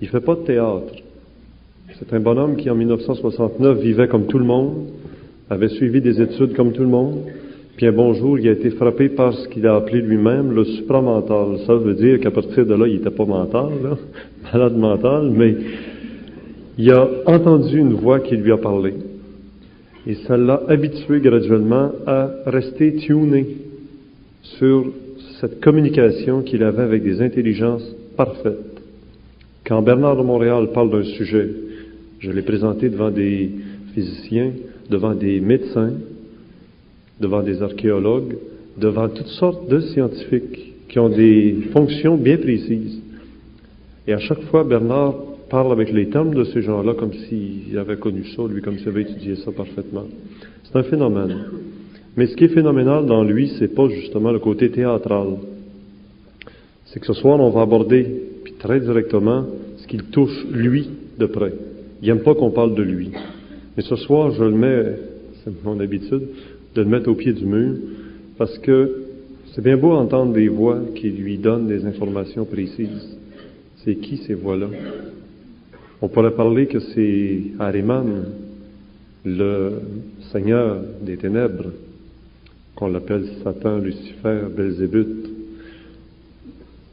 Il fait pas de théâtre. C'est un bonhomme qui, en 1969, vivait comme tout le monde, avait suivi des études comme tout le monde, puis un bon jour, il a été frappé par ce qu'il a appelé lui-même le supramental. Ça veut dire qu'à partir de là, il n'était pas mental, là, malade mental, mais il a entendu une voix qui lui a parlé. Et ça l'a habitué graduellement à rester tuné sur cette communication qu'il avait avec des intelligences parfaites. Quand Bernard de Montréal parle d'un sujet, je l'ai présenté devant des physiciens, devant des médecins, devant des archéologues, devant toutes sortes de scientifiques qui ont des fonctions bien précises. Et à chaque fois, Bernard parle avec les termes de ces gens-là comme s'il avait connu ça, lui, comme s'il avait étudié ça parfaitement. C'est un phénomène. Mais ce qui est phénoménal dans lui, c'est pas justement le côté théâtral. C'est que ce soir, on va aborder, puis très directement, ce qu'il touche, lui, de près. Il n'aime pas qu'on parle de lui. Mais ce soir, je le mets, c'est mon habitude, de le mettre au pied du mur, parce que c'est bien beau entendre des voix qui lui donnent des informations précises. C'est qui ces voix-là? On pourrait parler que c'est Ahriman, le Seigneur des ténèbres, qu'on l'appelle Satan, Lucifer, Belzébuth,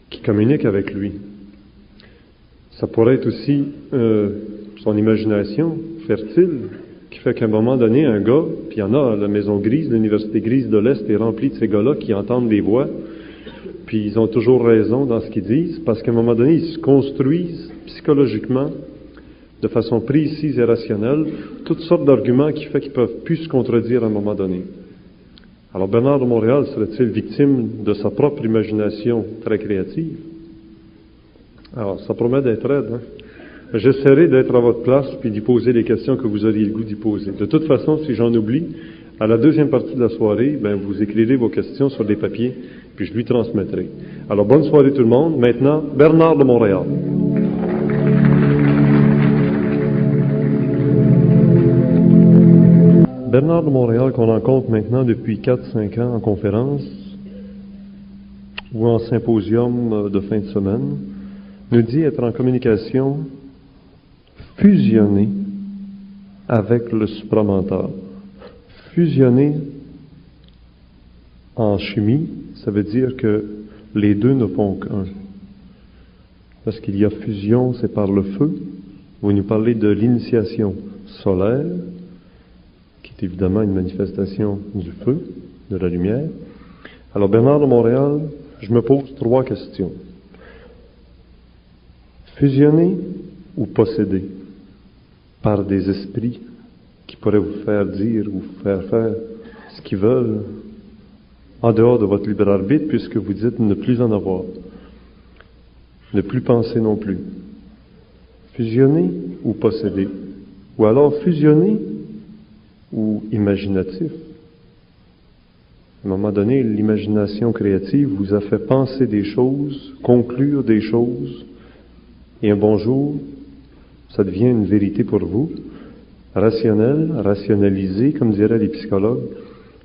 qui communique avec lui. Ça pourrait être aussi son imagination fertile, qui fait qu'à un moment donné, un gars, puis il y en a, la Maison Grise, l'Université Grise de l'Est est remplie de ces gars-là qui entendent des voix, puis ils ont toujours raison dans ce qu'ils disent, parce qu'à un moment donné, ils se construisent psychologiquement, de façon précise et rationnelle, toutes sortes d'arguments qui fait qu'ils peuvent plus se contredire à un moment donné. Alors Bernard de Montréal serait-il victime de sa propre imagination très créative? Alors, ça promet d'être raide, hein? J'essaierai d'être à votre place puis d'y poser les questions que vous auriez le goût d'y poser. De toute façon, si j'en oublie, à la deuxième partie de la soirée, vous écrirez vos questions sur des papiers, puis je lui transmettrai. Alors, bonne soirée tout le monde. Maintenant, Bernard de Montréal. Bernard de Montréal, qu'on rencontre maintenant depuis 4-5 ans en conférence ou en symposium de fin de semaine, nous dit être en communication fusionnée avec le supramental. Fusionner en chimie, ça veut dire que les deux ne font qu'un. Parce qu'il y a fusion, c'est par le feu. Vous nous parlez de l'initiation solaire, qui est évidemment une manifestation du feu, de la lumière. Alors, Bernard de Montréal, je me pose 3 questions. Fusionner ou posséder par des esprits qui pourraient vous faire dire ou vous faire faire ce qu'ils veulent en dehors de votre libre arbitre, puisque vous dites ne plus en avoir, ne plus penser non plus. Fusionner ou posséder, ou alors fusionner ou imaginatif. À un moment donné, l'imagination créative vous a fait penser des choses, conclure des choses, et un bon jour, ça devient une vérité pour vous, rationnelle, rationalisée, comme diraient les psychologues,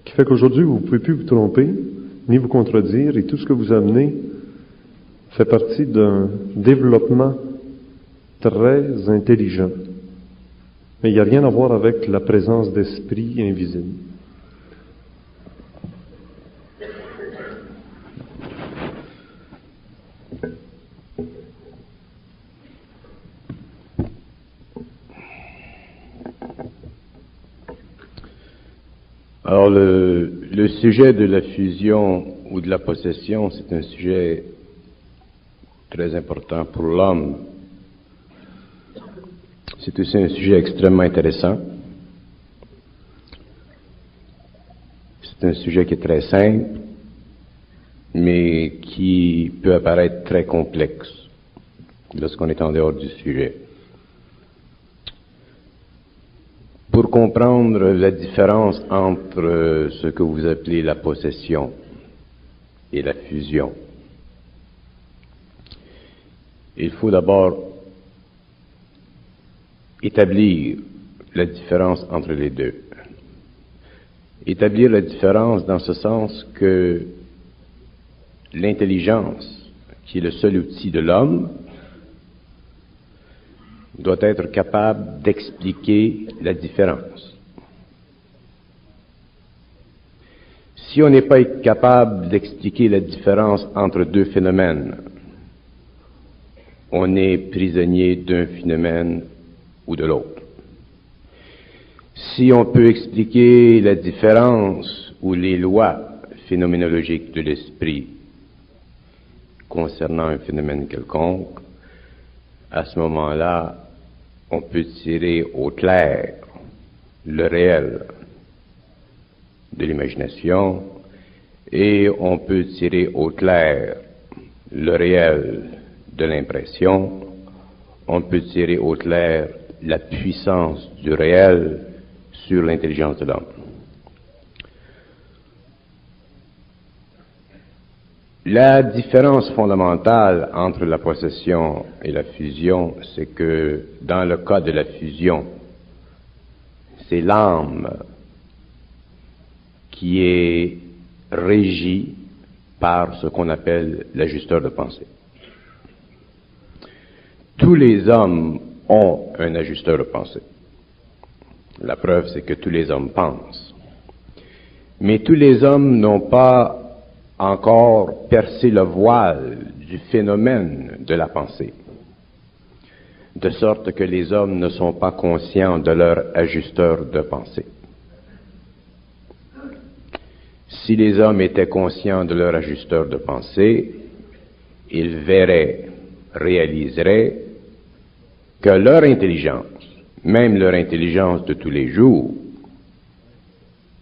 qui fait qu'aujourd'hui, vous ne pouvez plus vous tromper, ni vous contredire, et tout ce que vous amenez fait partie d'un développement très intelligent. Mais il n'y a rien à voir avec la présence d'esprit invisible. Alors, le sujet de la fusion ou de la possession, c'est un sujet très important pour l'homme. C'est aussi un sujet extrêmement intéressant. C'est un sujet qui est très simple, mais qui peut apparaître très complexe lorsqu'on est en dehors du sujet. Pour comprendre la différence entre ce que vous appelez la possession et la fusion, il faut d'abord établir la différence entre les deux. Établir la différence dans ce sens que l'intelligence, qui est le seul outil de l'homme, doit être capable d'expliquer la différence. Si on n'est pas capable d'expliquer la différence entre deux phénomènes, on est prisonnier d'un phénomène ou de l'autre. Si on peut expliquer la différence ou les lois phénoménologiques de l'esprit concernant un phénomène quelconque, à ce moment-là, on peut tirer au clair le réel de l'imagination et on peut tirer au clair le réel de l'impression, on peut tirer au clair la puissance du réel sur l'intelligence de l'homme. La différence fondamentale entre la possession et la fusion, c'est que dans le cas de la fusion, c'est l'âme qui est régie par ce qu'on appelle l'ajusteur de pensée. Tous les hommes ont un ajusteur de pensée. La preuve, c'est que tous les hommes pensent. Mais tous les hommes n'ont pas encore percé le voile du phénomène de la pensée, de sorte que les hommes ne sont pas conscients de leur ajusteur de pensée. Si les hommes étaient conscients de leur ajusteur de pensée, ils verraient, réaliseraient que leur intelligence, même leur intelligence de tous les jours,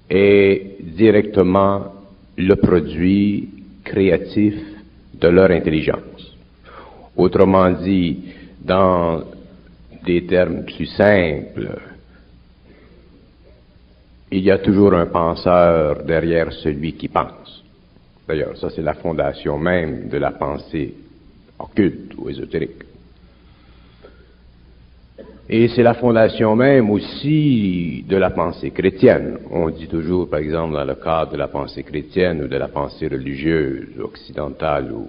est directement le produit créatif de leur intelligence. Autrement dit, dans des termes plus simples, il y a toujours un penseur derrière celui qui pense. D'ailleurs, ça c'est la fondation même de la pensée occulte ou ésotérique. Et c'est la fondation même aussi de la pensée chrétienne. On dit toujours, par exemple, dans le cadre de la pensée chrétienne ou de la pensée religieuse occidentale ou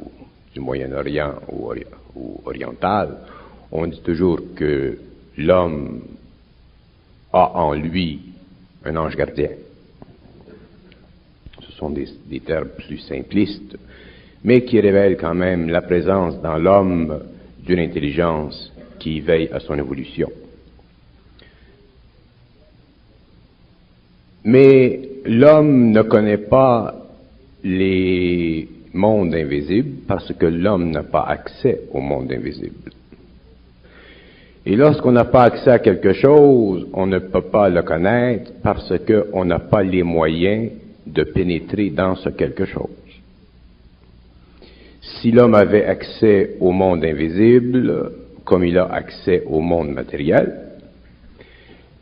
du Moyen-Orient ou orientale, on dit toujours que l'homme a en lui un ange gardien. Ce sont des termes plus simplistes, mais qui révèlent quand même la présence dans l'homme d'une intelligence qui veille à son évolution. Mais l'homme ne connaît pas les mondes invisibles parce que l'homme n'a pas accès au monde invisible. Et lorsqu'on n'a pas accès à quelque chose, on ne peut pas le connaître parce qu'on n'a pas les moyens de pénétrer dans ce quelque chose. Si l'homme avait accès au monde invisible, comme il a accès au monde matériel,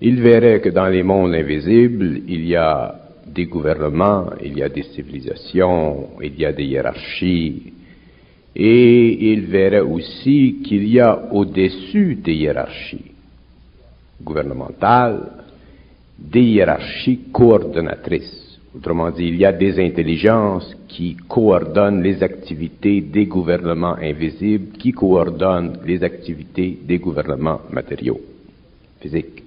il verrait que dans les mondes invisibles, il y a des gouvernements, il y a des civilisations, il y a des hiérarchies, et il verrait aussi qu'il y a au-dessus des hiérarchies gouvernementales, des hiérarchies coordonnatrices. Autrement dit, il y a des intelligences qui coordonnent les activités des gouvernements invisibles, qui coordonnent les activités des gouvernements matériaux, physiques.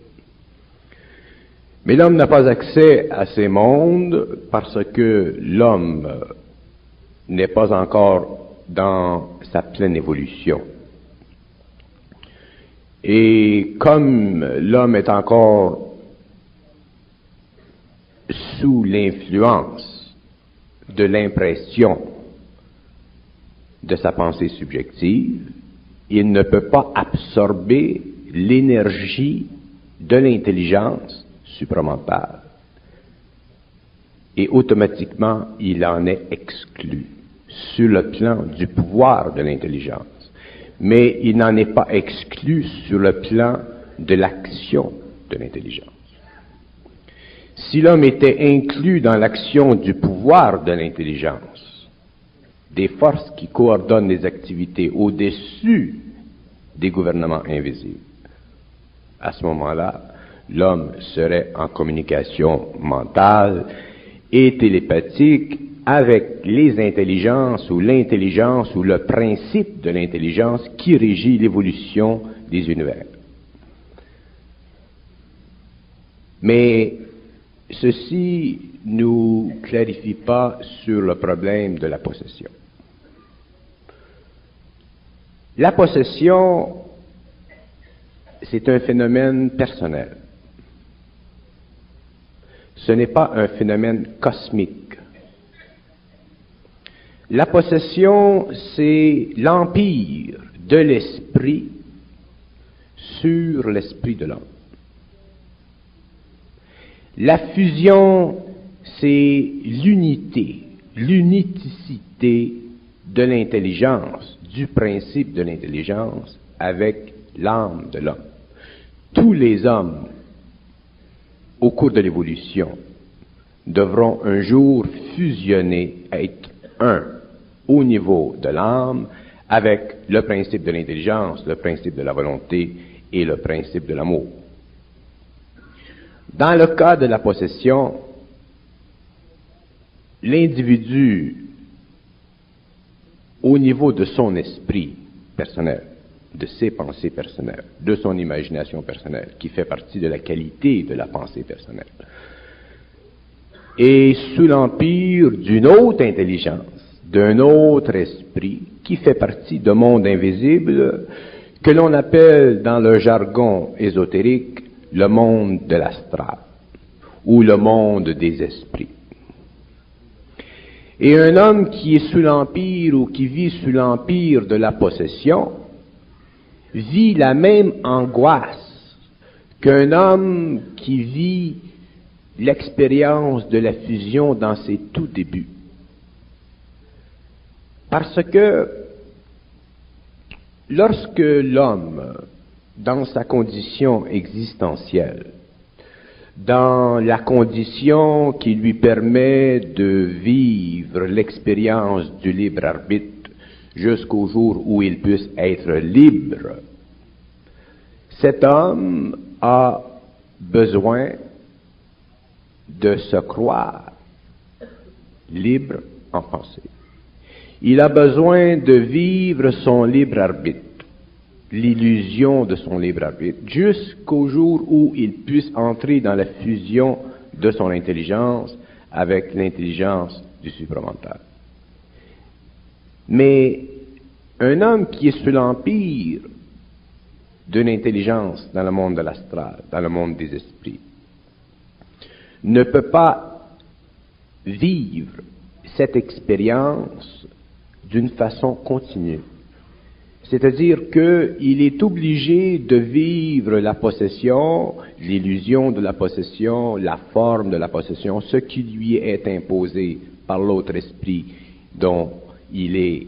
Mais l'homme n'a pas accès à ces mondes parce que l'homme n'est pas encore dans sa pleine évolution. Et comme l'homme est encore sous l'influence de l'impression de sa pensée subjective, il ne peut pas absorber l'énergie de l'intelligence supramentale. Et automatiquement, il en est exclu sur le plan du pouvoir de l'intelligence. Mais il n'en est pas exclu sur le plan de l'action de l'intelligence. Si l'homme était inclus dans l'action du pouvoir de l'intelligence, des forces qui coordonnent les activités au-dessus des gouvernements invisibles, à ce moment-là, l'homme serait en communication mentale et télépathique avec les intelligences ou l'intelligence ou le principe de l'intelligence qui régit l'évolution des univers. Mais ceci ne nous clarifie pas sur le problème de la possession. La possession, c'est un phénomène personnel. Ce n'est pas un phénomène cosmique. La possession, c'est l'empire de l'esprit sur l'esprit de l'homme. La fusion, c'est l'uniticité de l'intelligence, du principe de l'intelligence avec l'âme de l'homme. Tous les hommes, au cours de l'évolution, devront un jour fusionner, être un au niveau de l'âme avec le principe de l'intelligence, le principe de la volonté et le principe de l'amour. Dans le cas de la possession, l'individu, au niveau de son esprit personnel, de ses pensées personnelles, de son imagination personnelle, qui fait partie de la qualité de la pensée personnelle, est sous l'empire d'une autre intelligence, d'un autre esprit, qui fait partie d'un monde invisible, que l'on appelle dans le jargon ésotérique le monde de l'astral, ou le monde des esprits. Et un homme qui est sous l'empire ou qui vit sous l'empire de la possession vit la même angoisse qu'un homme qui vit l'expérience de la fusion dans ses tout débuts. Parce que lorsque l'homme, dans sa condition existentielle, dans la condition qui lui permet de vivre l'expérience du libre arbitre jusqu'au jour où il puisse être libre, cet homme a besoin de se croire libre en pensée. Il a besoin de vivre son libre arbitre, l'illusion de son libre arbitre, jusqu'au jour où il puisse entrer dans la fusion de son intelligence avec l'intelligence du supramental. Mais un homme qui est sous l'empire d'une intelligence dans le monde de l'astral, dans le monde des esprits, ne peut pas vivre cette expérience d'une façon continue. C'est-à-dire qu'il est obligé de vivre la possession, l'illusion de la possession, la forme de la possession, ce qui lui est imposé par l'autre esprit dont il est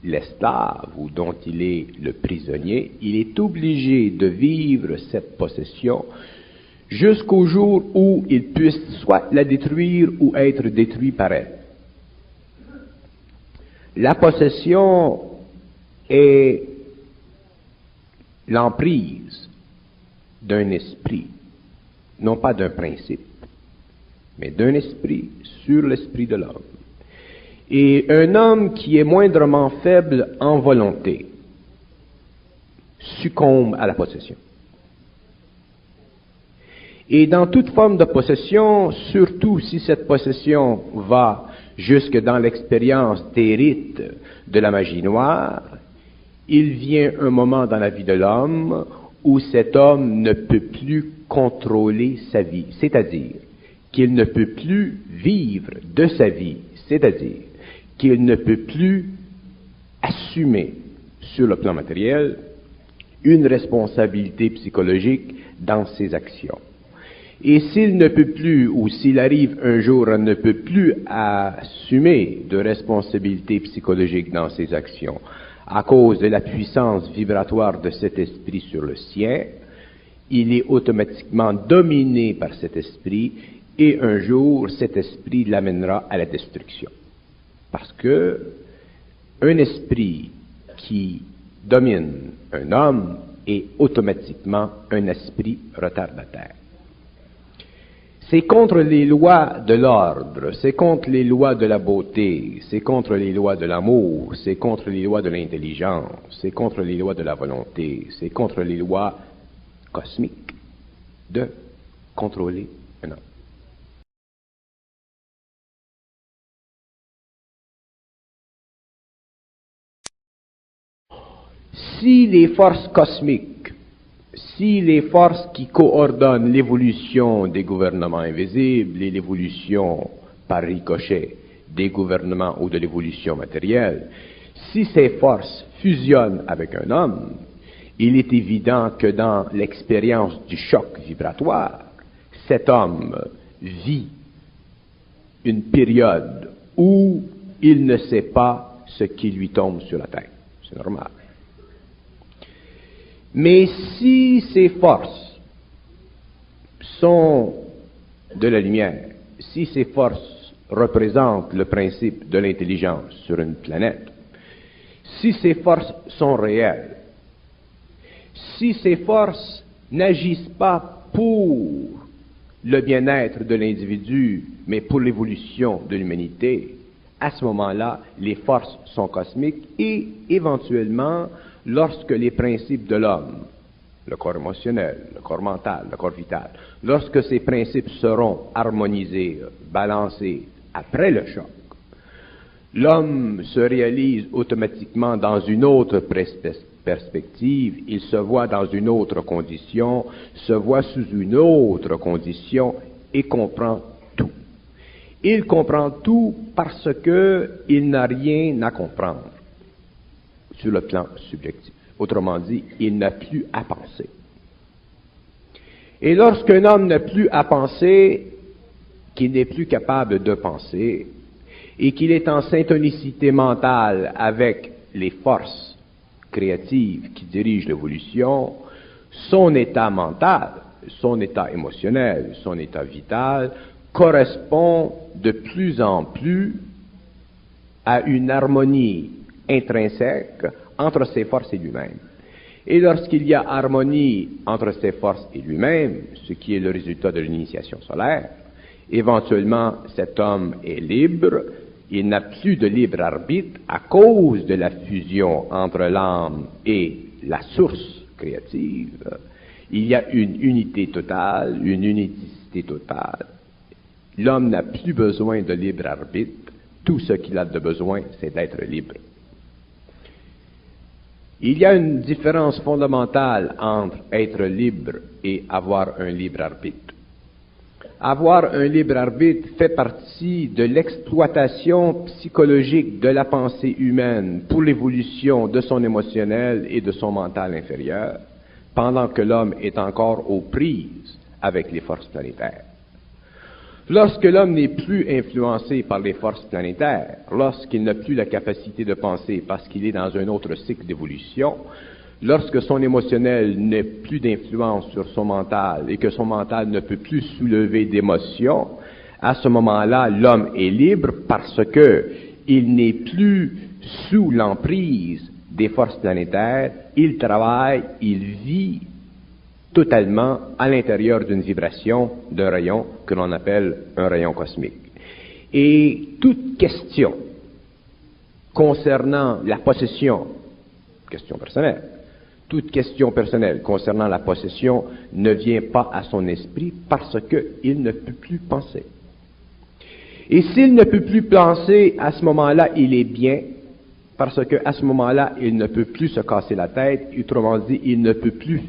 l'esclave ou dont il est le prisonnier. Il est obligé de vivre cette possession jusqu'au jour où il puisse soit la détruire ou être détruit par elle. La possession est l'emprise d'un esprit, non pas d'un principe, mais d'un esprit sur l'esprit de l'homme. Et un homme qui est moindrement faible en volonté succombe à la possession. Et dans toute forme de possession, surtout si cette possession va jusque dans l'expérience des rites de la magie noire, il vient un moment dans la vie de l'homme où cet homme ne peut plus contrôler sa vie, c'est-à-dire qu'il ne peut plus vivre de sa vie, c'est-à-dire qu'il ne peut plus assumer sur le plan matériel une responsabilité psychologique dans ses actions. Et s'il ne peut plus, ou s'il arrive un jour à ne peut plus assumer de responsabilité psychologique dans ses actions, à cause de la puissance vibratoire de cet esprit sur le sien, il est automatiquement dominé par cet esprit, et un jour, cet esprit l'amènera à la destruction. Parce que un esprit qui domine un homme est automatiquement un esprit retardataire. C'est contre les lois de l'ordre, c'est contre les lois de la beauté, c'est contre les lois de l'amour, c'est contre les lois de l'intelligence, c'est contre les lois de la volonté, c'est contre les lois cosmiques de contrôler un homme. Si les forces cosmiques, si les forces qui coordonnent l'évolution des gouvernements invisibles et l'évolution par ricochet des gouvernements ou de l'évolution matérielle, si ces forces fusionnent avec un homme, il est évident que dans l'expérience du choc vibratoire, cet homme vit une période où il ne sait pas ce qui lui tombe sur la tête. C'est normal. Mais si ces forces sont de la lumière, si ces forces représentent le principe de l'intelligence sur une planète, si ces forces sont réelles, si ces forces n'agissent pas pour le bien-être de l'individu, mais pour l'évolution de l'humanité, à ce moment-là, les forces sont cosmiques et, éventuellement, lorsque les principes de l'homme, le corps émotionnel, le corps mental, le corps vital, lorsque ces principes seront harmonisés, balancés après le choc, l'homme se réalise automatiquement dans une autre perspective, il se voit dans une autre condition, se voit sous une autre condition et comprend tout. Il comprend tout parce qu'il n'a rien à comprendre sur le plan subjectif. Autrement dit, il n'a plus à penser. Et lorsqu'un homme n'a plus à penser, qu'il n'est plus capable de penser, et qu'il est en syntonicité mentale avec les forces créatives qui dirigent l'évolution, son état mental, son état émotionnel, son état vital correspond de plus en plus à une harmonie intrinsèque entre ses forces et lui-même. Et lorsqu'il y a harmonie entre ses forces et lui-même, ce qui est le résultat de l'initiation solaire, éventuellement cet homme est libre, il n'a plus de libre arbitre à cause de la fusion entre l'âme et la source créative. Il y a une unité totale, une unicité totale. L'homme n'a plus besoin de libre arbitre, tout ce qu'il a de besoin, c'est d'être libre. Il y a une différence fondamentale entre être libre et avoir un libre arbitre. Avoir un libre arbitre fait partie de l'exploitation psychologique de la pensée humaine pour l'évolution de son émotionnel et de son mental inférieur, pendant que l'homme est encore aux prises avec les forces planétaires. Lorsque l'homme n'est plus influencé par les forces planétaires, lorsqu'il n'a plus la capacité de penser parce qu'il est dans un autre cycle d'évolution, lorsque son émotionnel n'a plus d'influence sur son mental et que son mental ne peut plus soulever d'émotions, à ce moment-là, l'homme est libre parce que il n'est plus sous l'emprise des forces planétaires, il travaille, il vit totalement à l'intérieur d'une vibration, d'un rayon que l'on appelle un rayon cosmique. Et toute question concernant la possession, question personnelle, toute question personnelle concernant la possession ne vient pas à son esprit parce qu'il ne peut plus penser. Et s'il ne peut plus penser, à ce moment-là, il est bien, parce qu'à ce moment-là, il ne peut plus se casser la tête, autrement dit, il ne peut plus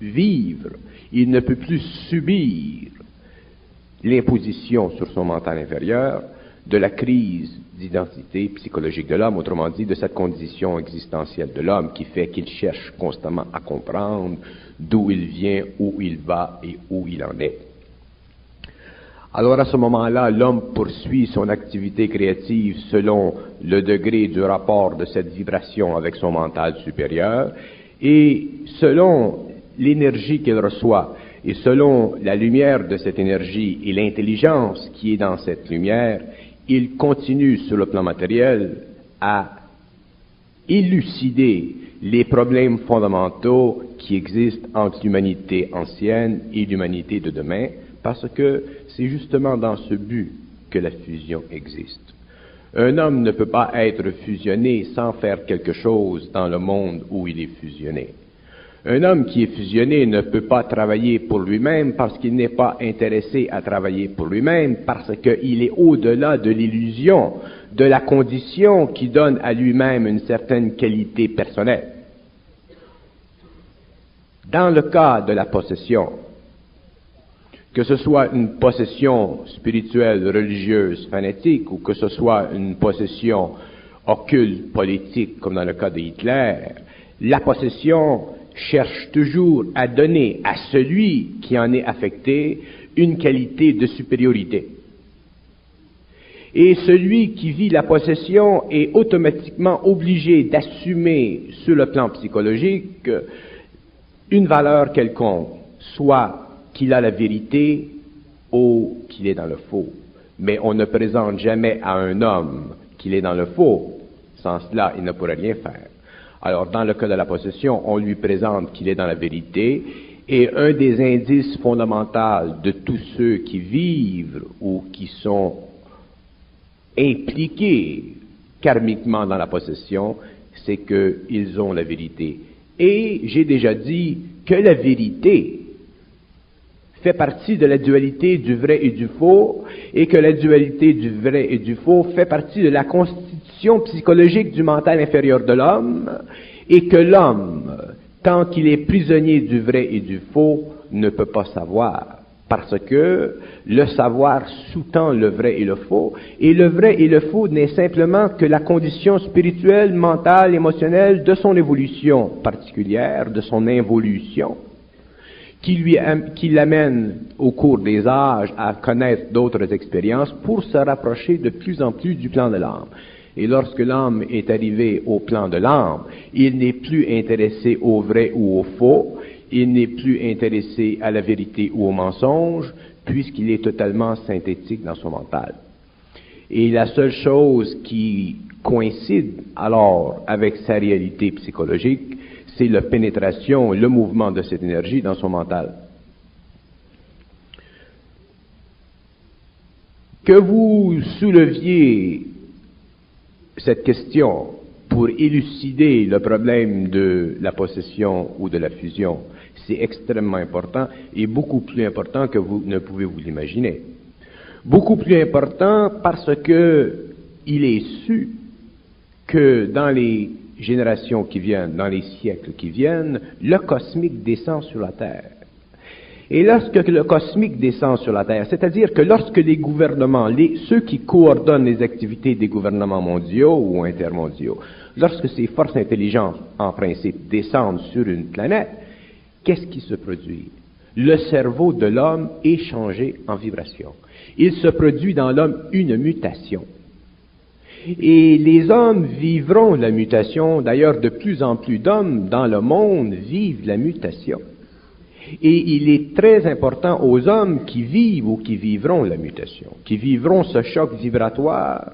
vivre, il ne peut plus subir l'imposition sur son mental inférieur de la crise d'identité psychologique de l'homme, autrement dit, de cette condition existentielle de l'homme qui fait qu'il cherche constamment à comprendre d'où il vient, où il va et où il en est. Alors à ce moment-là, l'homme poursuit son activité créative selon le degré du rapport de cette vibration avec son mental supérieur et selon l'énergie qu'il reçoit et selon la lumière de cette énergie et l'intelligence qui est dans cette lumière, il continue sur le plan matériel à élucider les problèmes fondamentaux qui existent entre l'humanité ancienne et l'humanité de demain, parce que c'est justement dans ce but que la fusion existe. Un homme ne peut pas être fusionné sans faire quelque chose dans le monde où il est fusionné. Un homme qui est fusionné ne peut pas travailler pour lui-même parce qu'il n'est pas intéressé à travailler pour lui-même, parce qu'il est au-delà de l'illusion, de la condition qui donne à lui-même une certaine qualité personnelle. Dans le cas de la possession, que ce soit une possession spirituelle, religieuse, fanatique, ou que ce soit une possession occulte, politique, comme dans le cas de Hitler, la possession cherche toujours à donner à celui qui en est affecté une qualité de supériorité. Et celui qui vit la possession est automatiquement obligé d'assumer sur le plan psychologique une valeur quelconque, soit qu'il a la vérité ou qu'il est dans le faux. Mais on ne présente jamais à un homme qu'il est dans le faux. Sans cela, il ne pourrait rien faire. Alors, dans le cas de la possession, on lui présente qu'il est dans la vérité, et un des indices fondamentaux de tous ceux qui vivent ou qui sont impliqués karmiquement dans la possession, c'est qu'ils ont la vérité. Et j'ai déjà dit que la vérité fait partie de la dualité du vrai et du faux, et que la dualité du vrai et du faux fait partie de la constitution psychologique du mental inférieur de l'homme, et que l'homme, tant qu'il est prisonnier du vrai et du faux, ne peut pas savoir, parce que le savoir sous-tend le vrai et le faux, et le vrai et le faux n'est simplement que la condition spirituelle, mentale, émotionnelle de son évolution particulière, de son involution, qui l'amène au cours des âges à connaître d'autres expériences pour se rapprocher de plus en plus du plan de l'âme. Et lorsque l'homme est arrivé au plan de l'âme, il n'est plus intéressé au vrai ou au faux, il n'est plus intéressé à la vérité ou au mensonge, puisqu'il est totalement synthétique dans son mental. Et la seule chose qui coïncide alors avec sa réalité psychologique, c'est la pénétration, le mouvement de cette énergie dans son mental. Que vous souleviez cette question pour élucider le problème de la possession ou de la fusion, c'est extrêmement important et beaucoup plus important que vous ne pouvez vous l'imaginer. Beaucoup plus important parce que il est su que dans les générations qui viennent, dans les siècles qui viennent, le cosmique descend sur la Terre. Et lorsque le cosmique descend sur la Terre, c'est-à-dire que lorsque les gouvernements, ceux qui coordonnent les activités des gouvernements mondiaux ou intermondiaux, lorsque ces forces intelligentes, en principe, descendent sur une planète, qu'est-ce qui se produit? Le cerveau de l'homme est changé en vibration. Il se produit dans l'homme une mutation. Et les hommes vivront la mutation, d'ailleurs de plus en plus d'hommes dans le monde vivent la mutation. Et il est très important aux hommes qui vivent ou qui vivront la mutation, qui vivront ce choc vibratoire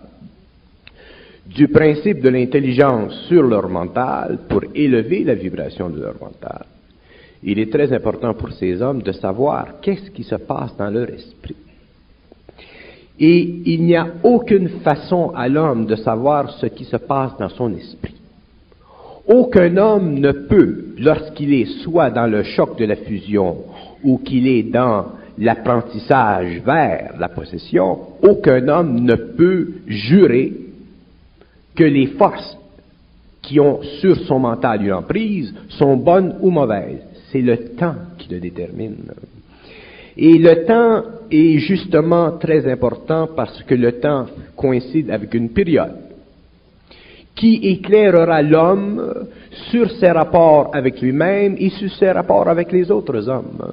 du principe de l'intelligence sur leur mental pour élever la vibration de leur mental. Il est très important pour ces hommes de savoir qu'est-ce qui se passe dans leur esprit. Et il n'y a aucune façon à l'homme de savoir ce qui se passe dans son esprit. Aucun homme ne peut, lorsqu'il est soit dans le choc de la fusion ou qu'il est dans l'apprentissage vers la possession, aucun homme ne peut jurer que les forces qui ont sur son mental une emprise sont bonnes ou mauvaises. C'est le temps qui le détermine. Et le temps est justement très important parce que le temps coïncide avec une période qui éclairera l'homme sur ses rapports avec lui-même et sur ses rapports avec les autres hommes.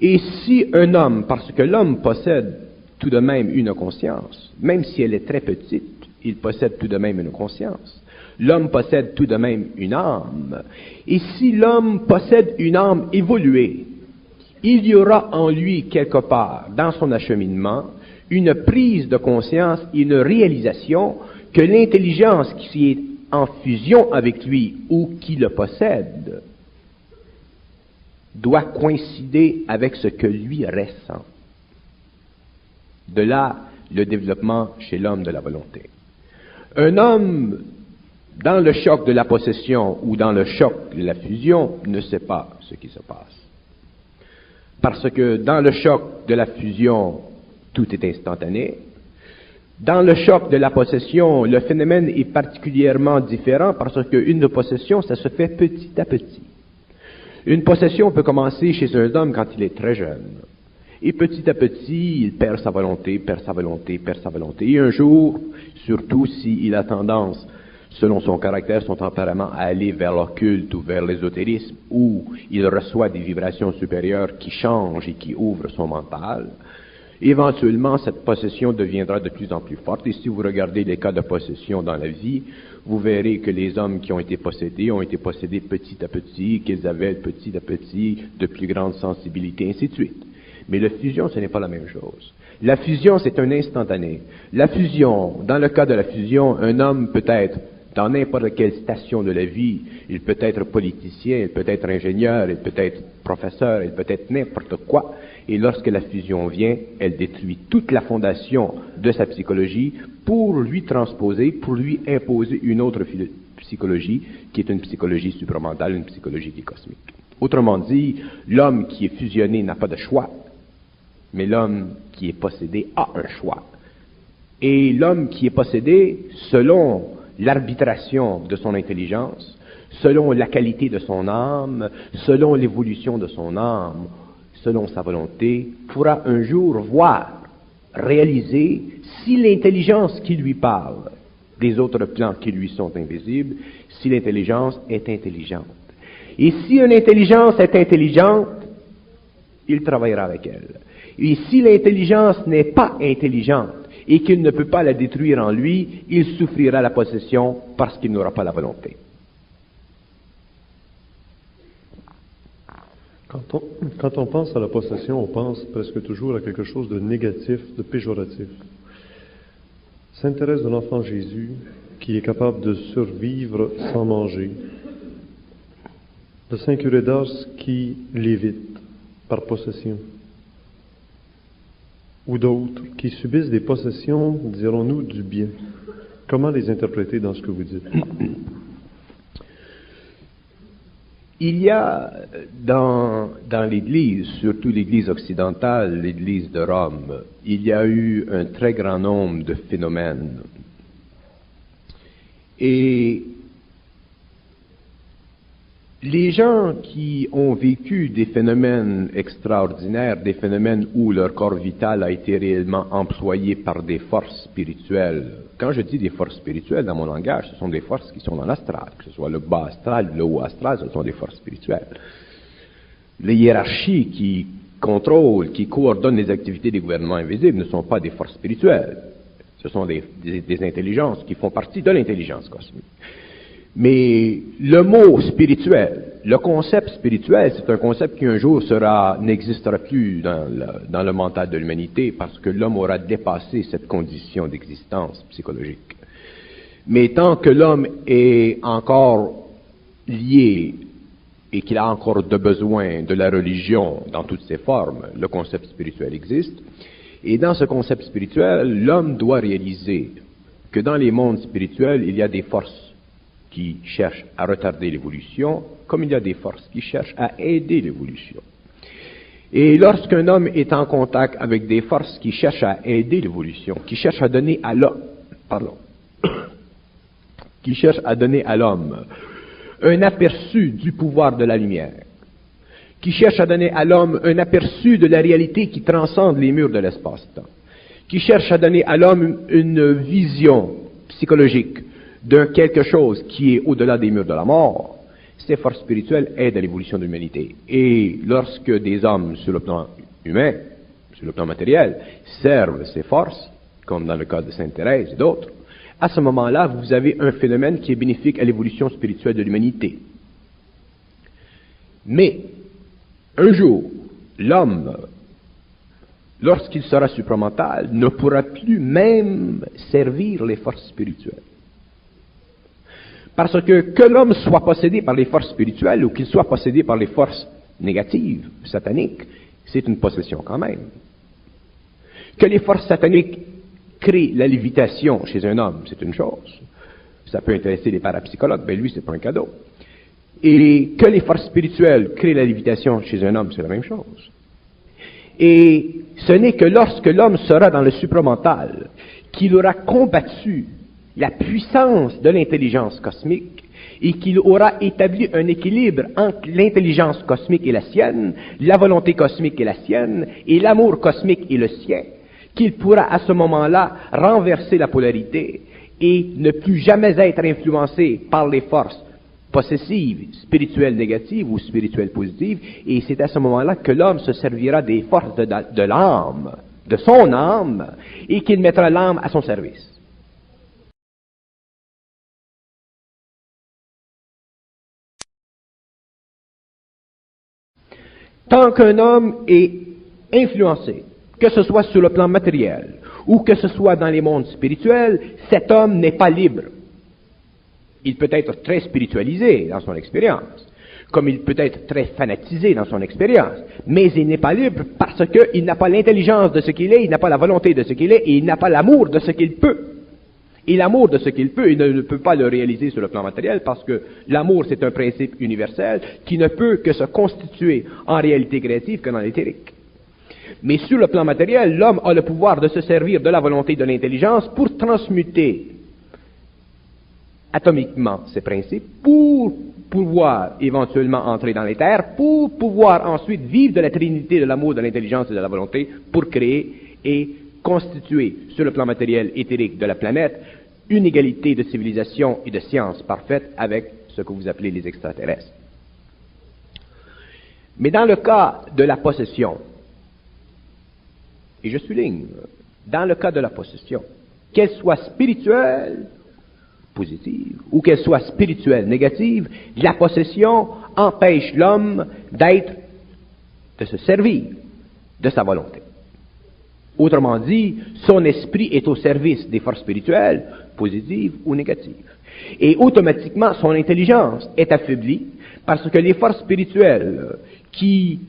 Et si un homme, parce que l'homme possède tout de même une conscience, même si elle est très petite, il possède tout de même une conscience. L'homme possède tout de même une âme. Et si l'homme possède une âme évoluée, il y aura en lui quelque part, dans son acheminement, une prise de conscience, une réalisation que l'intelligence qui est en fusion avec lui ou qui le possède doit coïncider avec ce que lui ressent. De là, le développement chez l'homme de la volonté. Un homme dans le choc de la possession ou dans le choc de la fusion, ne sait pas ce qui se passe. Parce que dans le choc de la fusion, tout est instantané. Dans le choc de la possession, le phénomène est particulièrement différent parce qu'une possession, ça se fait petit à petit. Une possession peut commencer chez un homme quand il est très jeune. Et petit à petit, il perd sa volonté, perd sa volonté, perd sa volonté. Et un jour, surtout s'il a tendance, selon son caractère, son tempérament, à aller vers l'occulte ou vers l'ésotérisme, où il reçoit des vibrations supérieures qui changent et qui ouvrent son mental, éventuellement, cette possession deviendra de plus en plus forte. Et si vous regardez les cas de possession dans la vie, vous verrez que les hommes qui ont été possédés petit à petit, qu'ils avaient petit à petit de plus grande sensibilité, ainsi de suite. Mais la fusion, ce n'est pas la même chose. La fusion, c'est un instantané. La fusion, dans le cas de la fusion, un homme peut être dans n'importe quelle station de la vie, il peut être politicien, il peut être ingénieur, il peut être professeur, il peut être n'importe quoi. Et lorsque la fusion vient, elle détruit toute la fondation de sa psychologie pour lui transposer, pour lui imposer une autre psychologie qui est une psychologie supramentale, une psychologie qui est cosmique. Autrement dit, l'homme qui est fusionné n'a pas de choix, mais l'homme qui est possédé a un choix. Et l'homme qui est possédé, selon l'arbitration de son intelligence, selon la qualité de son âme, selon l'évolution de son âme, selon sa volonté, pourra un jour voir, réaliser, si l'intelligence qui lui parle des autres plans qui lui sont invisibles, si l'intelligence est intelligente. Et si une intelligence est intelligente, il travaillera avec elle. Et si l'intelligence n'est pas intelligente et qu'il ne peut pas la détruire en lui, il souffrira la possession parce qu'il n'aura pas la volonté. Quand on pense à la possession, on pense presque toujours à quelque chose de négatif, de péjoratif. Sainte Thérèse de l'Enfant Jésus, qui est capable de survivre sans manger. De Saint Curé d'Ars qui l'évite par possession. Ou d'autres qui subissent des possessions, dirons-nous, du bien. Comment les interpréter dans ce que vous dites? Il y a dans l'Église, surtout l'Église occidentale, l'Église de Rome, il y a eu un très grand nombre de phénomènes. Et les gens qui ont vécu des phénomènes extraordinaires, des phénomènes où leur corps vital a été réellement employé par des forces spirituelles. Quand je dis des forces spirituelles dans mon langage, ce sont des forces qui sont dans l'astral, que ce soit le bas astral, le haut astral, ce sont des forces spirituelles. Les hiérarchies qui contrôlent, qui coordonnent les activités des gouvernements invisibles ne sont pas des forces spirituelles. Ce sont des intelligences qui font partie de l'intelligence cosmique. Mais le mot spirituel, le concept spirituel, c'est un concept qui un jour n'existera plus dans le mental de l'humanité parce que l'homme aura dépassé cette condition d'existence psychologique. Mais tant que l'homme est encore lié et qu'il a encore besoin de la religion dans toutes ses formes, le concept spirituel existe. Et dans ce concept spirituel, l'homme doit réaliser que dans les mondes spirituels, il y a des forces qui cherchent à retarder l'évolution, comme il y a des forces qui cherchent à aider l'évolution. Et lorsqu'un homme est en contact avec des forces qui cherchent à aider l'évolution, qui cherchent à donner à l'homme, qui cherchent à donner à l'homme un aperçu du pouvoir de la lumière, qui cherchent à donner à l'homme un aperçu de la réalité qui transcende les murs de l'espace-temps, qui cherchent à donner à l'homme une vision psychologique d'un quelque chose qui est au-delà des murs de la mort, ces forces spirituelles aident à l'évolution de l'humanité. Et lorsque des hommes, sur le plan humain, sur le plan matériel, servent ces forces, comme dans le cas de Sainte Thérèse et d'autres, à ce moment-là, vous avez un phénomène qui est bénéfique à l'évolution spirituelle de l'humanité. Mais, un jour, l'homme, lorsqu'il sera supramental, ne pourra plus même servir les forces spirituelles. Parce que l'homme soit possédé par les forces spirituelles ou qu'il soit possédé par les forces négatives, sataniques, c'est une possession quand même. Que les forces sataniques créent la lévitation chez un homme, c'est une chose. ça peut intéresser les parapsychologues, mais lui, c'est pas un cadeau. Et que les forces spirituelles créent la lévitation chez un homme, c'est la même chose. Et ce n'est que lorsque l'homme sera dans le supramental qu'il aura combattu la puissance de l'intelligence cosmique et qu'il aura établi un équilibre entre l'intelligence cosmique et la sienne, la volonté cosmique et la sienne, et l'amour cosmique et le sien, qu'il pourra à ce moment-là renverser la polarité et ne plus jamais être influencé par les forces possessives, spirituelles négatives ou spirituelles positives, et c'est à ce moment-là que l'homme se servira des forces de l'âme, de son âme, et qu'il mettra l'âme à son service. Tant qu'un homme est influencé, que ce soit sur le plan matériel ou que ce soit dans les mondes spirituels, cet homme n'est pas libre. Il peut être très spiritualisé dans son expérience, comme il peut être très fanatisé dans son expérience, mais il n'est pas libre parce qu'il n'a pas l'intelligence de ce qu'il est, il n'a pas la volonté de ce qu'il est, et il n'a pas l'amour de ce qu'il peut. Et l'amour de ce qu'il peut, il ne peut pas le réaliser sur le plan matériel parce que l'amour, c'est un principe universel qui ne peut que se constituer en réalité créative que dans l'éthérique. Mais sur le plan matériel, l'homme a le pouvoir de se servir de la volonté de l'intelligence pour transmuter atomiquement ces principes, pour pouvoir éventuellement entrer dans les terres, pour pouvoir ensuite vivre de la trinité de l'amour, de l'intelligence et de la volonté, pour créer et constituer sur le plan matériel éthérique de la planète une égalité de civilisation et de science parfaite avec ce que vous appelez les extraterrestres. Mais dans le cas de la possession, et je souligne, dans le cas de la possession, qu'elle soit spirituelle, positive, ou qu'elle soit spirituelle, négative, la possession empêche l'homme de se servir de sa volonté. Autrement dit, son esprit est au service des forces spirituelles, positives ou négatives. Et automatiquement, son intelligence est affaiblie parce que les forces spirituelles qui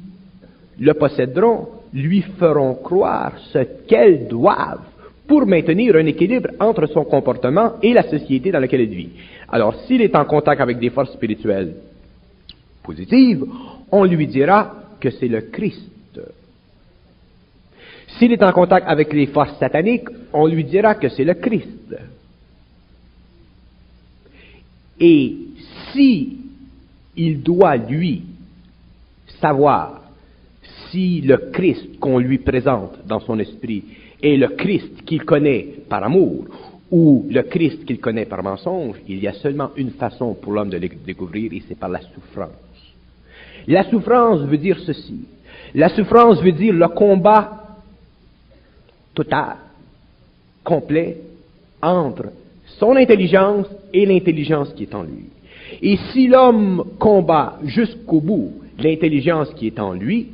le posséderont lui feront croire ce qu'elles doivent pour maintenir un équilibre entre son comportement et la société dans laquelle il vit. Alors, s'il est en contact avec des forces spirituelles positives, on lui dira que c'est le Christ. S'il est en contact avec les forces sataniques, on lui dira que c'est le Christ. Et si il doit, lui, savoir si le Christ qu'on lui présente dans son esprit est le Christ qu'il connaît par amour ou le Christ qu'il connaît par mensonge, il y a seulement une façon pour l'homme de le découvrir et c'est par la souffrance. La souffrance veut dire ceci. La souffrance veut dire le combat total, complet, entre son intelligence et l'intelligence qui est en lui. Et si l'homme combat jusqu'au bout l'intelligence qui est en lui,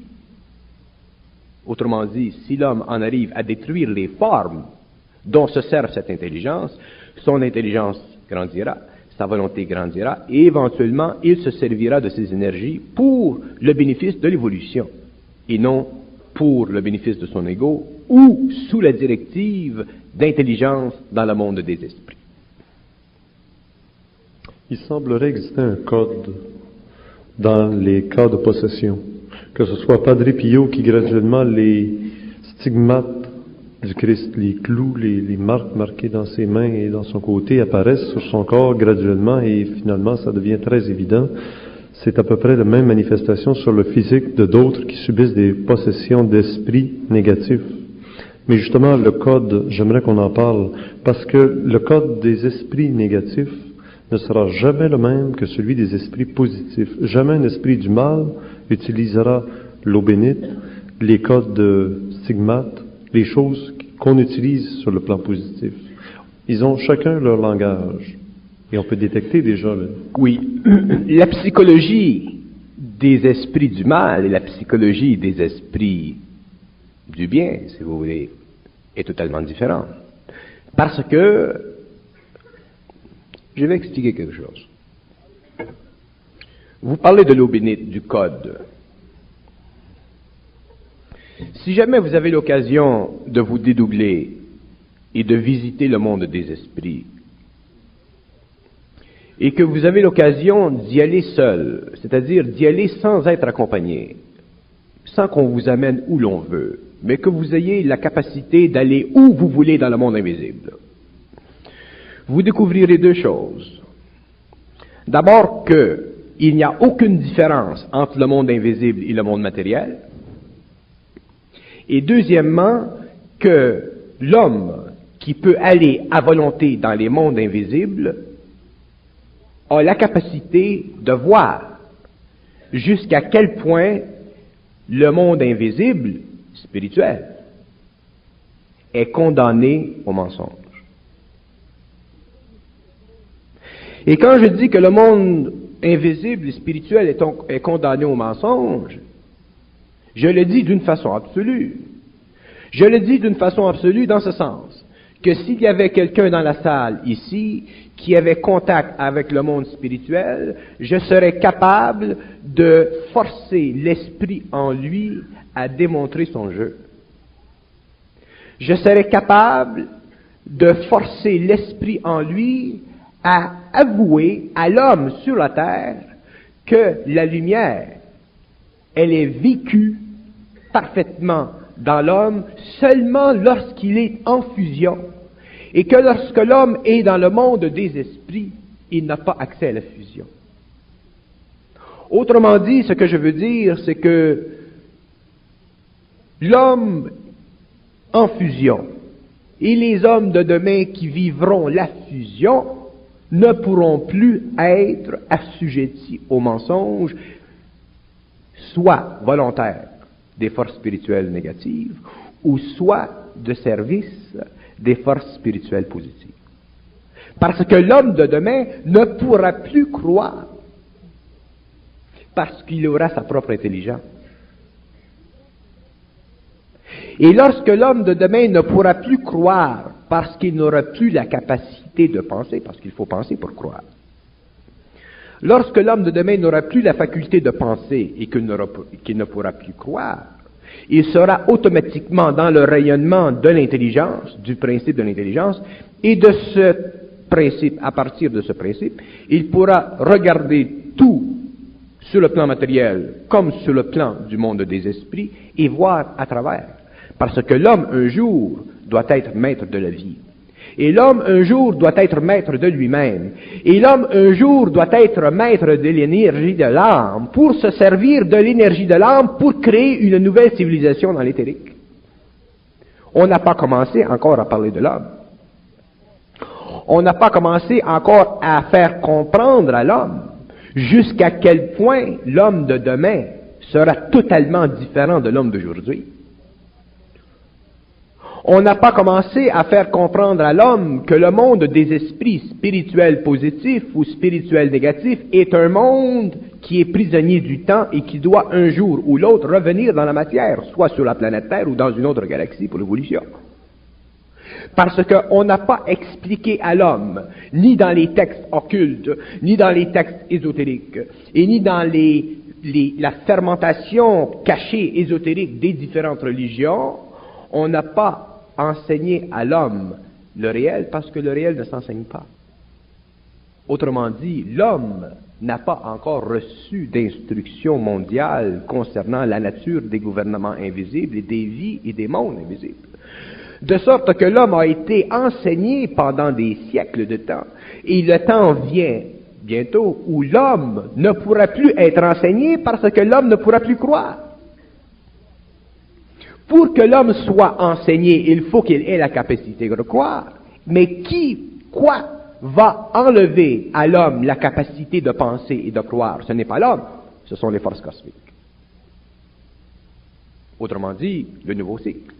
autrement dit, si l'homme en arrive à détruire les formes dont se sert cette intelligence, son intelligence grandira, sa volonté grandira, et éventuellement, il se servira de ses énergies pour le bénéfice de l'évolution, et non pour le bénéfice de son ego, ou sous la directive d'intelligence dans le monde des esprits. Il semblerait exister un code dans les cas de possession, que ce soit Padre Pio qui graduellement les stigmates du Christ, les clous, les marques marquées dans ses mains et dans son côté apparaissent sur son corps graduellement et finalement ça devient très évident. C'est à peu près la même manifestation sur le physique de d'autres qui subissent des possessions d'esprits négatifs. Mais justement, le code, j'aimerais qu'on en parle, parce que le code des esprits négatifs ne sera jamais le même que celui des esprits positifs. Jamais un esprit du mal utilisera l'eau bénite, les codes de stigmates, les choses qu'on utilise sur le plan positif. Ils ont chacun leur langage. Et on peut détecter déjà. Oui, la psychologie des esprits du mal et la psychologie des esprits du bien, si vous voulez, est totalement différente. Parce que, je vais expliquer quelque chose. Vous parlez de l'eau bénite, du code. Si jamais vous avez l'occasion de vous dédoubler et de visiter le monde des esprits, et que vous avez l'occasion d'y aller seul, c'est-à-dire d'y aller sans être accompagné, sans qu'on vous amène où l'on veut, mais que vous ayez la capacité d'aller où vous voulez dans le monde invisible, vous découvrirez deux choses. D'abord qu'il n'y a aucune différence entre le monde invisible et le monde matériel, et deuxièmement que l'homme qui peut aller à volonté dans les mondes invisibles a la capacité de voir jusqu'à quel point le monde invisible, spirituel, est condamné au mensonge. Et quand je dis que le monde invisible et spirituel est condamné au mensonge, je le dis d'une façon absolue. Je le dis d'une façon absolue dans ce sens, que s'il y avait quelqu'un dans la salle ici qui avait contact avec le monde spirituel, je serais capable de forcer l'esprit en lui à démontrer son jeu. Je serais capable de forcer l'esprit en lui à avouer à l'homme sur la terre que la lumière, elle est vécue parfaitement dans l'homme seulement lorsqu'il est en fusion, et que lorsque l'homme est dans le monde des esprits, il n'a pas accès à la fusion. Autrement dit, ce que je veux dire, c'est que l'homme en fusion et les hommes de demain qui vivront la fusion ne pourront plus être assujettis au mensonge, soit volontaires des forces spirituelles négatives, ou soit de service des forces spirituelles positives. Parce que l'homme de demain ne pourra plus croire, parce qu'il aura sa propre intelligence. Et lorsque l'homme de demain ne pourra plus croire, parce qu'il n'aura plus la capacité de penser, parce qu'il faut penser pour croire, lorsque l'homme de demain n'aura plus la faculté de penser et qu'il ne pourra plus croire, il sera automatiquement dans le rayonnement de l'intelligence, du principe de l'intelligence, et de ce principe, à partir de ce principe, il pourra regarder tout sur le plan matériel comme sur le plan du monde des esprits et voir à travers. Parce que l'homme, un jour, doit être maître de la vie. Et l'homme, un jour, doit être maître de lui-même. Et l'homme, un jour, doit être maître de l'énergie de l'âme pour se servir de l'énergie de l'âme pour créer une nouvelle civilisation dans l'éthérique. On n'a pas commencé encore à parler de l'homme. On n'a pas commencé encore à faire comprendre à l'homme jusqu'à quel point l'homme de demain sera totalement différent de l'homme d'aujourd'hui. On n'a pas commencé à faire comprendre à l'homme que le monde des esprits spirituels positifs ou spirituels négatifs est un monde qui est prisonnier du temps et qui doit un jour ou l'autre revenir dans la matière, soit sur la planète Terre ou dans une autre galaxie pour l'évolution. Parce qu'on n'a pas expliqué à l'homme, ni dans les textes occultes, ni dans les textes ésotériques, et ni dans la fermentation cachée ésotérique des différentes religions, on n'a pas enseigné à l'homme le réel parce que le réel ne s'enseigne pas. Autrement dit, l'homme n'a pas encore reçu d'instruction mondiale concernant la nature des gouvernements invisibles et des vies et des mondes invisibles. De sorte que l'homme a été enseigné pendant des siècles de temps, et le temps vient bientôt où l'homme ne pourra plus être enseigné parce que l'homme ne pourra plus croire. Pour que l'homme soit enseigné, il faut qu'il ait la capacité de croire. Mais quoi va enlever à l'homme la capacité de penser et de croire? Ce n'est pas l'homme, ce sont les forces cosmiques. Autrement dit, le nouveau cycle.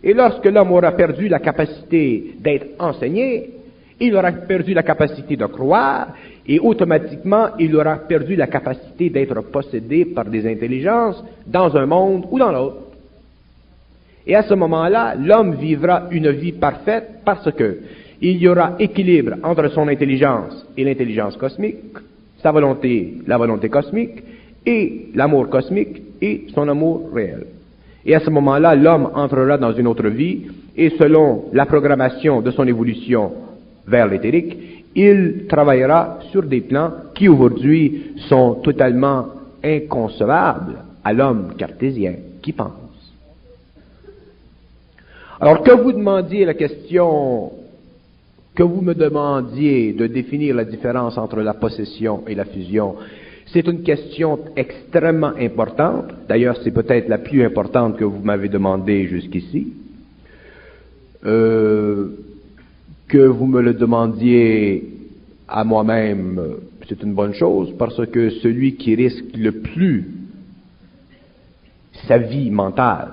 Et lorsque l'homme aura perdu la capacité d'être enseigné, il aura perdu la capacité de croire, et automatiquement, il aura perdu la capacité d'être possédé par des intelligences dans un monde ou dans l'autre. Et à ce moment-là, l'homme vivra une vie parfaite parce que il y aura équilibre entre son intelligence et l'intelligence cosmique, sa volonté, la volonté cosmique, et l'amour cosmique et son amour réel. Et à ce moment-là, l'homme entrera dans une autre vie, et selon la programmation de son évolution vers l'éthérique, il travaillera sur des plans qui aujourd'hui sont totalement inconcevables à l'homme cartésien qui pense. Alors que vous demandiez la question, que vous me demandiez de définir la différence entre la possession et la fusion, c'est une question extrêmement importante. D'ailleurs, c'est peut-être la plus importante que vous m'avez demandé jusqu'ici. Que vous me le demandiez à moi-même, c'est une bonne chose, parce que celui qui risque le plus sa vie mentale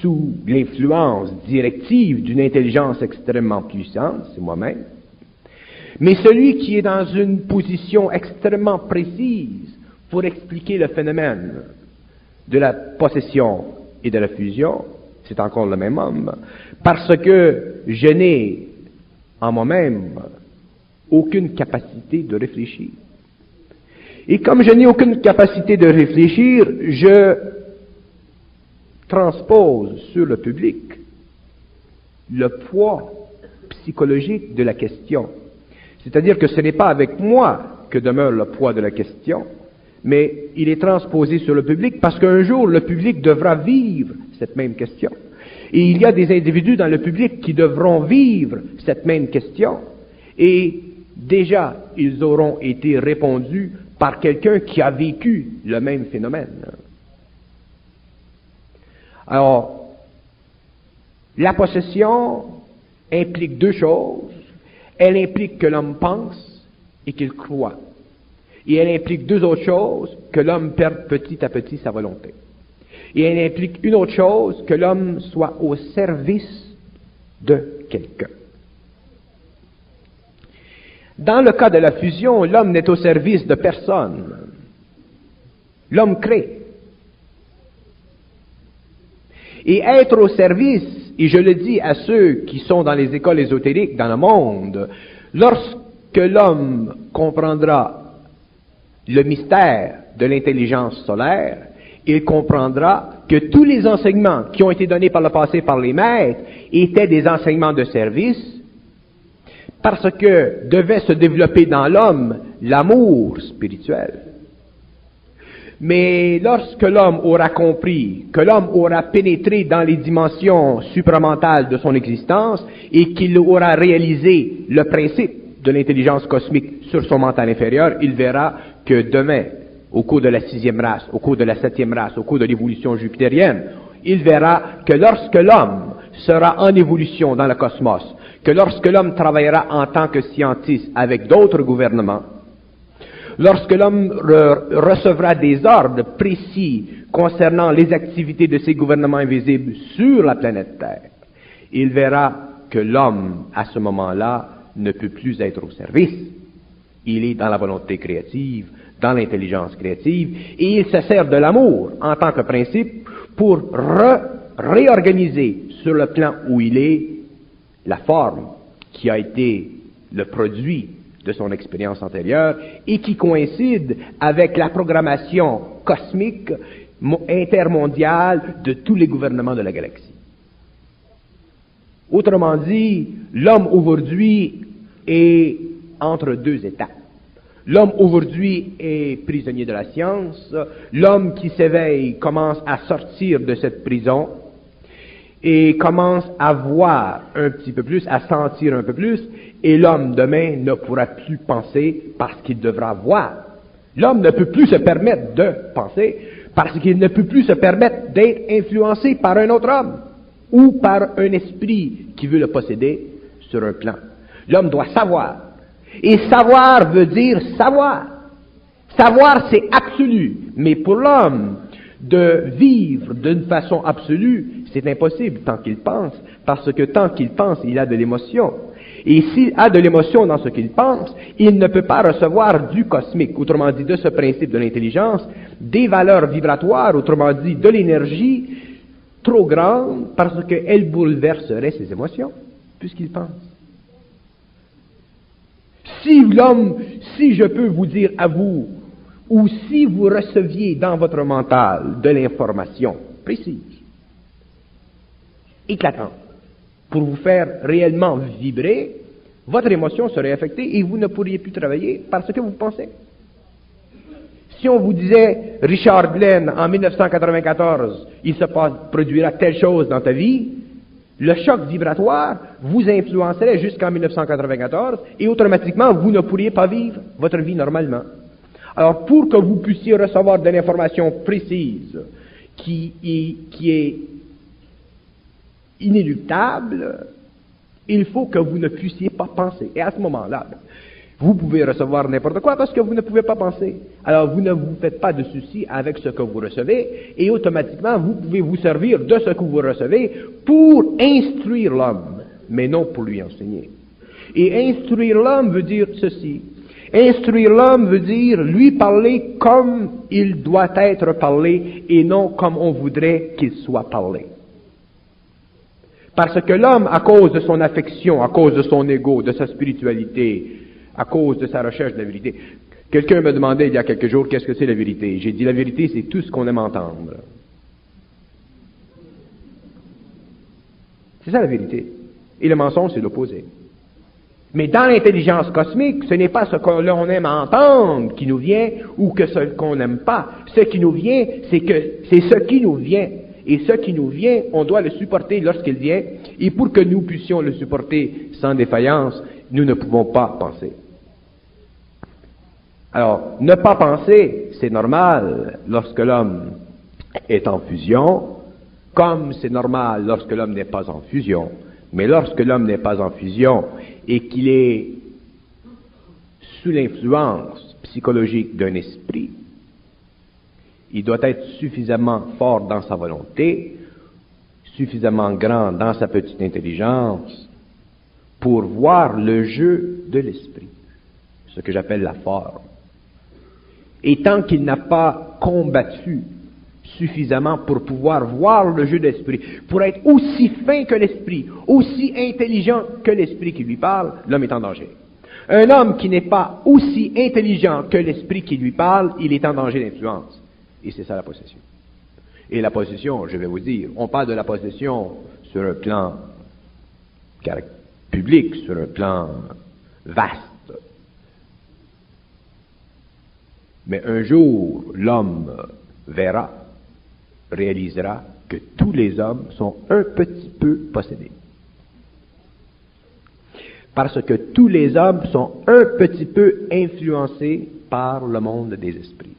sous l'influence directive d'une intelligence extrêmement puissante, c'est moi-même. Mais celui qui est dans une position extrêmement précise pour expliquer le phénomène de la possession et de la fusion, c'est encore le même homme, parce que je n'ai en moi-même aucune capacité de réfléchir. Et comme je n'ai aucune capacité de réfléchir, je transpose sur le public le poids psychologique de la question. C'est-à-dire que ce n'est pas avec moi que demeure le poids de la question, mais il est transposé sur le public parce qu'un jour, le public devra vivre cette même question. Et il y a des individus dans le public qui devront vivre cette même question. Et déjà, ils auront été répondus par quelqu'un qui a vécu le même phénomène. Alors, la possession implique deux choses. Elle implique que l'homme pense et qu'il croit. Et elle implique deux autres choses, que l'homme perde petit à petit sa volonté. Et elle implique une autre chose, que l'homme soit au service de quelqu'un. Dans le cas de la fusion, l'homme n'est au service de personne. L'homme crée. Et être au service, et je le dis à ceux qui sont dans les écoles ésotériques dans le monde, lorsque l'homme comprendra le mystère de l'intelligence solaire, il comprendra que tous les enseignements qui ont été donnés par le passé par les maîtres étaient des enseignements de service, parce que devait se développer dans l'homme l'amour spirituel. Mais lorsque l'homme aura compris, que l'homme aura pénétré dans les dimensions supramentales de son existence et qu'il aura réalisé le principe de l'intelligence cosmique sur son mental inférieur, il verra que demain, au cours de la 6e race, au cours de la 7e race, au cours de l'évolution jupitérienne, il verra que lorsque l'homme sera en évolution dans le cosmos, que lorsque l'homme travaillera en tant que scientiste avec d'autres gouvernements, lorsque l'homme recevra des ordres précis concernant les activités de ces gouvernements invisibles sur la planète Terre, il verra que l'homme, à ce moment-là, ne peut plus être au service. Il est dans la volonté créative, dans l'intelligence créative, et il se sert de l'amour en tant que principe pour réorganiser sur le plan où il est la forme qui a été le produit de son expérience antérieure et qui coïncide avec la programmation cosmique intermondiale de tous les gouvernements de la galaxie. Autrement dit, l'homme aujourd'hui est entre deux étapes. L'homme aujourd'hui est prisonnier de la science. L'homme qui s'éveille commence à sortir de cette prison et commence à voir un petit peu plus, à sentir un peu plus, et l'homme demain ne pourra plus penser parce qu'il devra voir. L'homme ne peut plus se permettre de penser parce qu'il ne peut plus se permettre d'être influencé par un autre homme ou par un esprit qui veut le posséder sur un plan. L'homme doit savoir. Et savoir veut dire savoir. Savoir, c'est absolu. Mais pour l'homme, de vivre d'une façon absolue, c'est impossible tant qu'il pense, parce que tant qu'il pense, il a de l'émotion. Et s'il a de l'émotion dans ce qu'il pense, il ne peut pas recevoir du cosmique, autrement dit de ce principe de l'intelligence, des valeurs vibratoires, autrement dit de l'énergie trop grande, parce qu'elle bouleverserait ses émotions, puisqu'il pense. Si je peux vous dire à vous, ou si vous receviez dans votre mental de l'information précise, éclatante, pour vous faire réellement vibrer, votre émotion serait affectée et vous ne pourriez plus travailler parce que vous pensez. Si on vous disait, Richard Glenn, en 1994, il se produira telle chose dans ta vie, le choc vibratoire vous influencerait jusqu'en 1994 et automatiquement, vous ne pourriez pas vivre votre vie normalement. Alors, pour que vous puissiez recevoir de l'information précise qui est inéluctable, il faut que vous ne puissiez pas penser. Et à ce moment-là, vous pouvez recevoir n'importe quoi parce que vous ne pouvez pas penser. Alors, vous ne vous faites pas de soucis avec ce que vous recevez et automatiquement, vous pouvez vous servir de ce que vous recevez pour instruire l'homme, mais non pour lui enseigner. Et instruire l'homme veut dire ceci. Instruire l'homme veut dire lui parler comme il doit être parlé et non comme on voudrait qu'il soit parlé. Parce que l'homme, à cause de son affection, à cause de son ego, de sa spiritualité, à cause de sa recherche de la vérité. Quelqu'un me demandait il y a quelques jours, qu'est-ce que c'est la vérité? J'ai dit, la vérité, c'est tout ce qu'on aime entendre. C'est ça la vérité. Et le mensonge, c'est l'opposé. Mais dans l'intelligence cosmique, ce n'est pas ce qu'on aime entendre qui nous vient, ou que ce qu'on n'aime pas. Ce qui nous vient, c'est ce qui nous vient. Et ce qui nous vient, on doit le supporter lorsqu'il vient. Et pour que nous puissions le supporter sans défaillance, nous ne pouvons pas penser. Alors, ne pas penser, c'est normal lorsque l'homme est en fusion, comme c'est normal lorsque l'homme n'est pas en fusion. Mais lorsque l'homme n'est pas en fusion et qu'il est sous l'influence psychologique d'un esprit, il doit être suffisamment fort dans sa volonté, suffisamment grand dans sa petite intelligence pour voir le jeu de l'esprit, ce que j'appelle la forme. Et tant qu'il n'a pas combattu suffisamment pour pouvoir voir le jeu de l'esprit, pour être aussi fin que l'esprit, aussi intelligent que l'esprit qui lui parle, l'homme est en danger. Un homme qui n'est pas aussi intelligent que l'esprit qui lui parle, il est en danger d'influence. Et c'est ça la possession. Et la possession, je vais vous dire, on parle de la possession sur un plan public, sur un plan vaste. Mais un jour, l'homme verra, réalisera que tous les hommes sont un petit peu possédés. Parce que tous les hommes sont un petit peu influencés par le monde des esprits.